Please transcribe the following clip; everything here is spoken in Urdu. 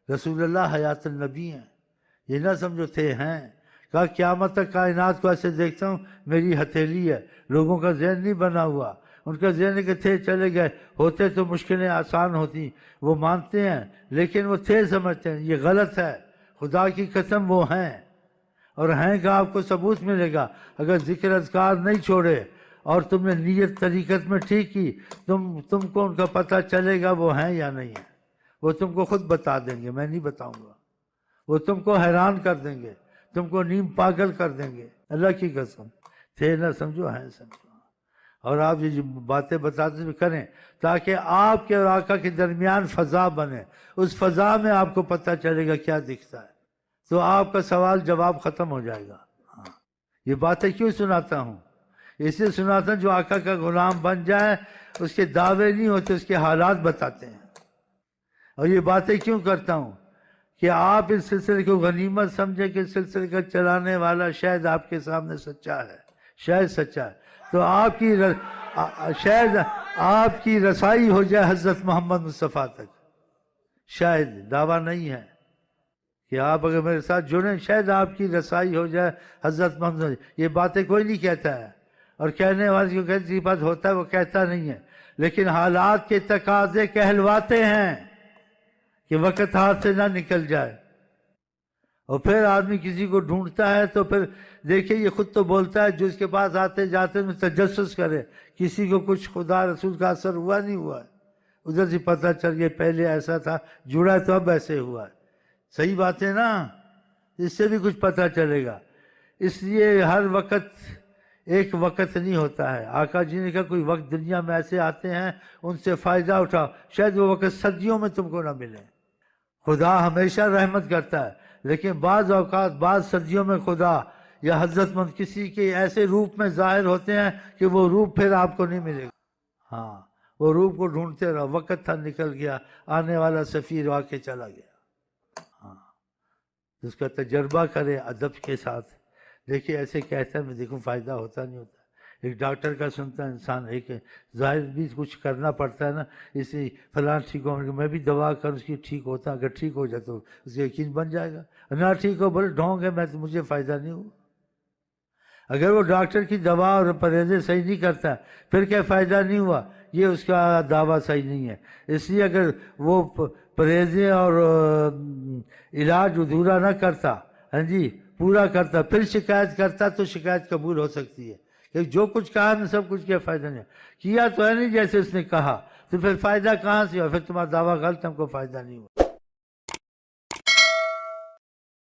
رسول اللہ حیات النبی ہیں، یہ نہ سمجھو تھے ہیں۔ کہا قیامت تک کائنات کو ایسے دیکھتا ہوں میری ہتھیلی ہے، لوگوں کا ذہن نہیں بنا ہوا، ان کا ذہن ہے کہ تھے چلے گئے، ہوتے تو مشکلیں آسان ہوتی، وہ مانتے ہیں لیکن وہ تھے سمجھتے ہیں، یہ غلط ہے۔ خدا کی قسم وہ ہیں، اور ہیں کا آپ کو ثبوت ملے گا اگر ذکر اذکار نہیں چھوڑے اور تم نے نیت طریقت میں ٹھیک کی، تم کو ان کا پتہ چلے گا وہ ہیں یا نہیں ہیں۔ وہ تم کو خود بتا دیں گے، میں نہیں بتاؤں گا۔ وہ تم کو حیران کر دیں گے، تم کو نیم پاگل کر دیں گے، اللہ کی قسم۔ تھے نہ سمجھو ہیں سمجھو۔ اور آپ یہ جو باتیں بتاتے ہوئے کریں تاکہ آپ کے اور آقا کے درمیان فضا بنے، اس فضا میں آپ کو پتہ چلے گا کیا دکھتا ہے، تو آپ کا سوال جواب ختم ہو جائے گا۔ یہ باتیں کیوں سناتا ہوں؟ اس لیے سناتا ہوں جو آقا کا غلام بن جائے اس کے دعوے نہیں ہوتے، اس کے حالات بتاتے ہیں۔ اور یہ باتیں کیوں کرتا ہوں کہ آپ اس سلسلے کو غنیمت سمجھیں کہ اس سلسلے کا چلانے والا شاید آپ کے سامنے سچا ہے، شاید سچا ہے، تو شاید آپ کی رسائی ہو جائے حضرت محمد مصطفیٰ تک۔ شاید، دعویٰ نہیں ہے کہ آپ اگر میرے ساتھ جڑیں شاید آپ کی رسائی ہو جائے حضرت محمد۔ یہ باتیں کوئی نہیں کہتا ہے، اور کہنے والے کو کہتی بات ہوتا ہے وہ کہتا نہیں ہے، لیکن حالات کے تقاضے کہلواتے ہیں کہ وقت ہاتھ سے نہ نکل جائے۔ اور پھر آدمی کسی کو ڈھونڈتا ہے تو پھر دیکھیں یہ خود تو بولتا ہے، جو اس کے پاس آتے جاتے میں تجسس کرے کسی کو کچھ خدا رسول کا اثر ہوا نہیں ہوا ہے، ادھر سے پتہ چل گیا پہلے ایسا تھا، جڑا تو اب ایسے ہوا ہے۔ صحیح بات ہے نا؟ اس سے بھی کچھ پتہ چلے گا۔ اس لیے ہر وقت ایک وقت نہیں ہوتا ہے۔ آقا جی نے کہا کوئی وقت دنیا میں ایسے آتے ہیں ان سے فائدہ اٹھاؤ، شاید وہ وقت صدیوں میں تم کو نہ ملے۔ خدا ہمیشہ رحمت کرتا ہے، لیکن بعض اوقات بعض صدیوں میں خدا یا حضرت مند کسی کے ایسے روپ میں ظاہر ہوتے ہیں کہ وہ روپ پھر آپ کو نہیں ملے گا۔ ہاں، وہ روپ کو ڈھونڈتے رہو، وقت تھا نکل گیا، آنے والا سفیر آ کے چلا گیا۔ ہاں، اس کا تجربہ کرے ادب کے ساتھ۔ دیکھیے ایسے کہتا ہے میں دیکھوں فائدہ ہوتا نہیں ہوتا۔ ایک ڈاکٹر کا سنتا ہے انسان، ایک ظاہر بھی کچھ کرنا پڑتا ہے نا، اس لیے فلاں ٹھیک ہو، میں بھی دوا کر اس کی ٹھیک ہوتا، اگر ٹھیک ہو جائے تو اس کا یقین بن جائے گا، نہ ٹھیک ہو بولے ڈھونگ ہے میں تو مجھے فائدہ نہیں ہوا۔ اگر وہ ڈاکٹر کی دوا اور پرہیزیں صحیح نہیں کرتا پھر کیا فائدہ نہیں ہوا، یہ اس کا دعویٰ صحیح نہیں ہے۔ اس لیے اگر وہ پرہیزیں اور علاج ادھورا نہ کرتا، ہاں جی پورا کرتا، پھر شکایت کرتا تو شکایت قبول ہو سکتی ہے کہ جو کچھ کہا میں سب کچھ کیا فائدہ نہیں کیا تو ہے نہیں جیسے اس نے کہا، تو پھر فائدہ کہاں سے ہوا؟ پھر تمہارا دعویٰ غلط، ہم کو فائدہ نہیں ہوا۔